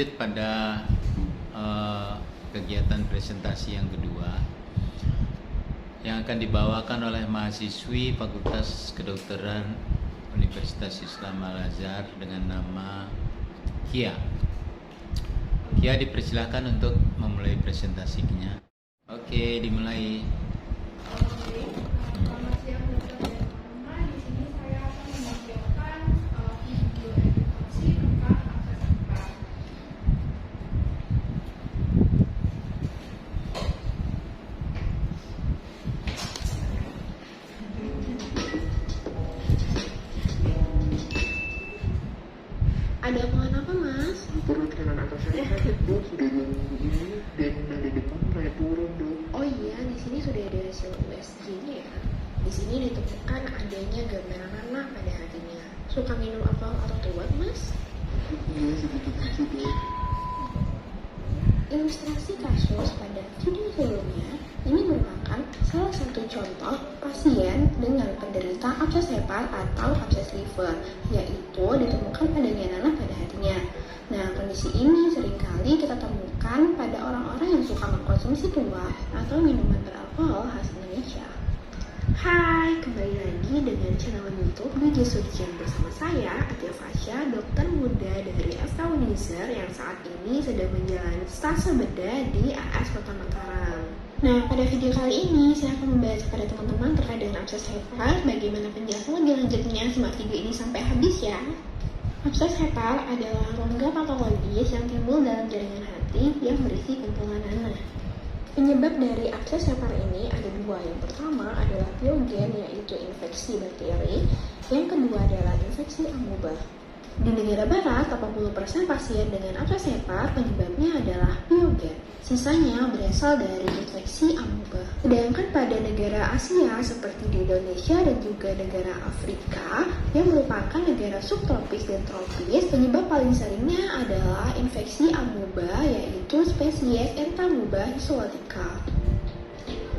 lanjut pada kegiatan presentasi yang kedua yang akan dibawakan oleh mahasiswi Fakultas Kedokteran Universitas Islam Al-Azhar dengan nama Kia. Kia dipersilakan untuk memulai presentasinya. Oke, dimulai. Selamat siang Dr. Irma. Di sini saya akan menampilkan video edukasi tentang akses SEPA. Ada omongan apa, Mas? Peraturan atasnya dok sudah 2 minggu ini dan nada demam mulai turun dok. Oh iya, di sini sudah ada hasil USG-nya ya. Di sini ditemukan adanya gambaran nanah pada hatinya. Suka minum alkohol atau tuak, Mas? Iya sedikit aja dok. Ilustrasi kasus pada video sebelumnya ini merupakan salah satu contoh pasien dengan penderita abses hepar atau abses liver, yaitu ditemukan adanya nanah pada hatinya. Nah, kondisi ini seringkali kita temukan pada orang-orang yang suka mengkonsumsi tuak atau minuman beralkohol khas Indonesia. Hai, kembali lagi dengan channel YouTube BJ Surgeon bersama saya, Atia Fasya, dokter muda dari FK Unisr yang saat ini sedang menjalani stase bedah di AS Kota Mataram. Nah, pada video kali ini saya akan membahas kepada teman-teman terkait dengan abses hepar, bagaimana penjelasan lebih lanjutnya, simak video ini sampai habis ya. Abses hepar adalah rongga patologis yang timbul dalam jaringan hati yang berisi kumpulan nanah. Penyebab dari abses hepar ini ada dua. Yang pertama adalah piogen, yaitu infeksi bakteri. Yang kedua adalah infeksi amoeba. Di negara barat, 80% pasien dengan abses hepar penyebabnya adalah piogen. Sisanya berasal dari infeksi amoeba. Sedangkan pada negara Asia seperti di Indonesia dan juga negara Afrika yang merupakan negara subtropis dan tropis, penyebab paling seringnya adalah infeksi amoeba, yaitu spesies Entamoeba histolytica.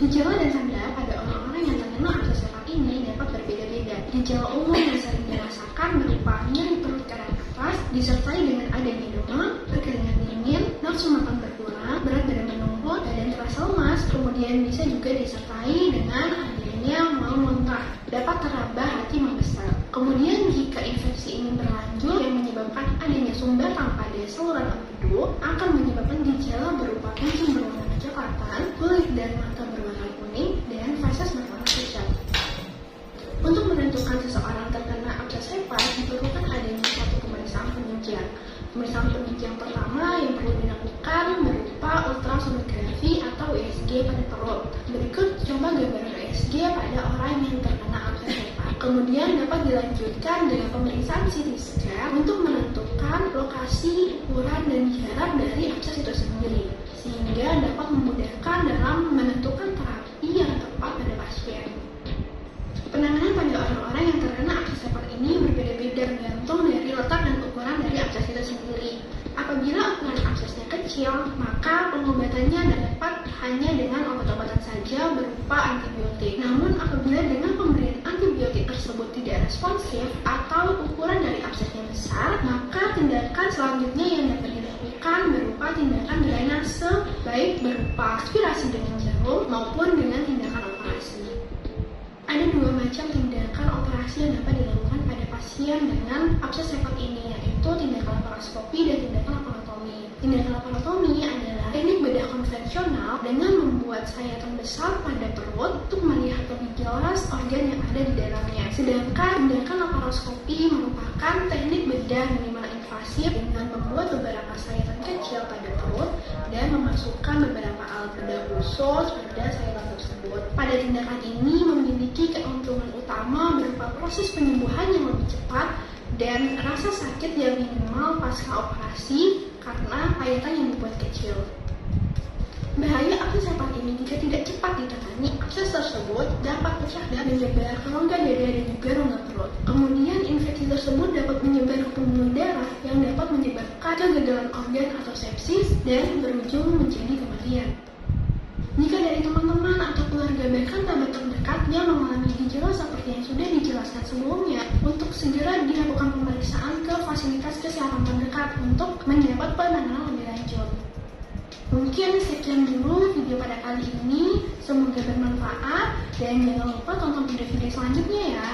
Gejala dan tanda pada orang-orang yang terkena abses hepar ini dapat berbeda-beda. Gejala umum yang sering dirasakan berupa nyeri perut kanan atas, disertai dengan adanya demam, berkeringat dingin, nafsu makan berkurang, berat badan menurun, dan terasa lemas. Kemudian bisa juga disertai dengan adanya mau muntah, dapat terabah hati membesar. Kemudian jika infeksi ini berlanjut yang menyebabkan adanya sumbatan pada saluran empedu, akan menyebabkan gejala berupa kencing berwarna kecoklatan, kulit dan mata berwarna kuning, dan feses berwarna pucat. Untuk menentukan seseorang terkena abses hepar diperlukan adanya satu pemeriksaan penunjang. Pemeriksaan penunjang pertama yang perlu dilakukan berupa ultrasonografi atau USG pada perut. Berikut coba gambaran USG pada orang yang terkena abses hepar. Kemudian dapat dilanjutkan dengan pemeriksaan CT scan untuk menentukan lokasi, ukuran, dan jarak dari abses itu sendiri, sehingga dapat memudahkan dalam menentukan terapi yang tepat pada pasien. Penanganan pada orang-orang yang terkena abses hepar ini berbeda-beda tergantung dari letak dan ukuran dari abses itu sendiri. Apabila ukuran absesnya kecil, maka pengobatannya dapat hanya dengan obat-obatan saja berupa antibiotik. Namun apabila dengan pemberian antibiotik tersebut tidak responsif atau ukuran dari absesnya besar, maka tindakan selanjutnya yang dapat dilakukan berupa tindakan drainase, baik berupa aspirasi dengan jarum maupun dengan tindakan operasi. Ada dua macam tindakan operasi yang dapat dilakukan pada pasien dengan abses hepar ini, yaitu tindakan laparoskopi dan tindakan laparotomi. Tindakan laparotomi adalah teknik bedah konvensional dengan membuat sayatan besar pada perut untuk melihat lebih jelas organ yang ada di dalamnya. Sedangkan tindakan laparoskopi merupakan teknik bedah minimal invasif dengan membuat beberapa sayatan kecil pada perut dan memasukkan beberapa alat bedah khusus pada sayatan tersebut. Pada tindakan ini memiliki keuntungan utama berupa proses penyembuhan yang lebih cepat dan rasa sakit yang minimal pasca operasi karena payatan yang dibuat kecil. Bahaya abses hepar ini jika tidak cepat ditangani, abses tersebut dapat pecah dan menyebar ke rongga dada dan juga rongga perut. Kemudian infeksi tersebut dapat menyebar ke pembuluh darah yang dapat menyebabkan kegagalan organ atau sepsis dan berujung menjadi kematian. Jika dari teman-teman atau keluarga bahkan kerabat terdekat yang mengalami gejala seperti yang sudah dijelaskan sebelumnya, untuk segera dilakukan pemeriksaan ke fasilitas kesehatan terdekat untuk mendapat penanganan lebih lanjut. Mungkin sekian dulu video pada kali ini, semoga bermanfaat dan jangan lupa tonton video-video selanjutnya ya.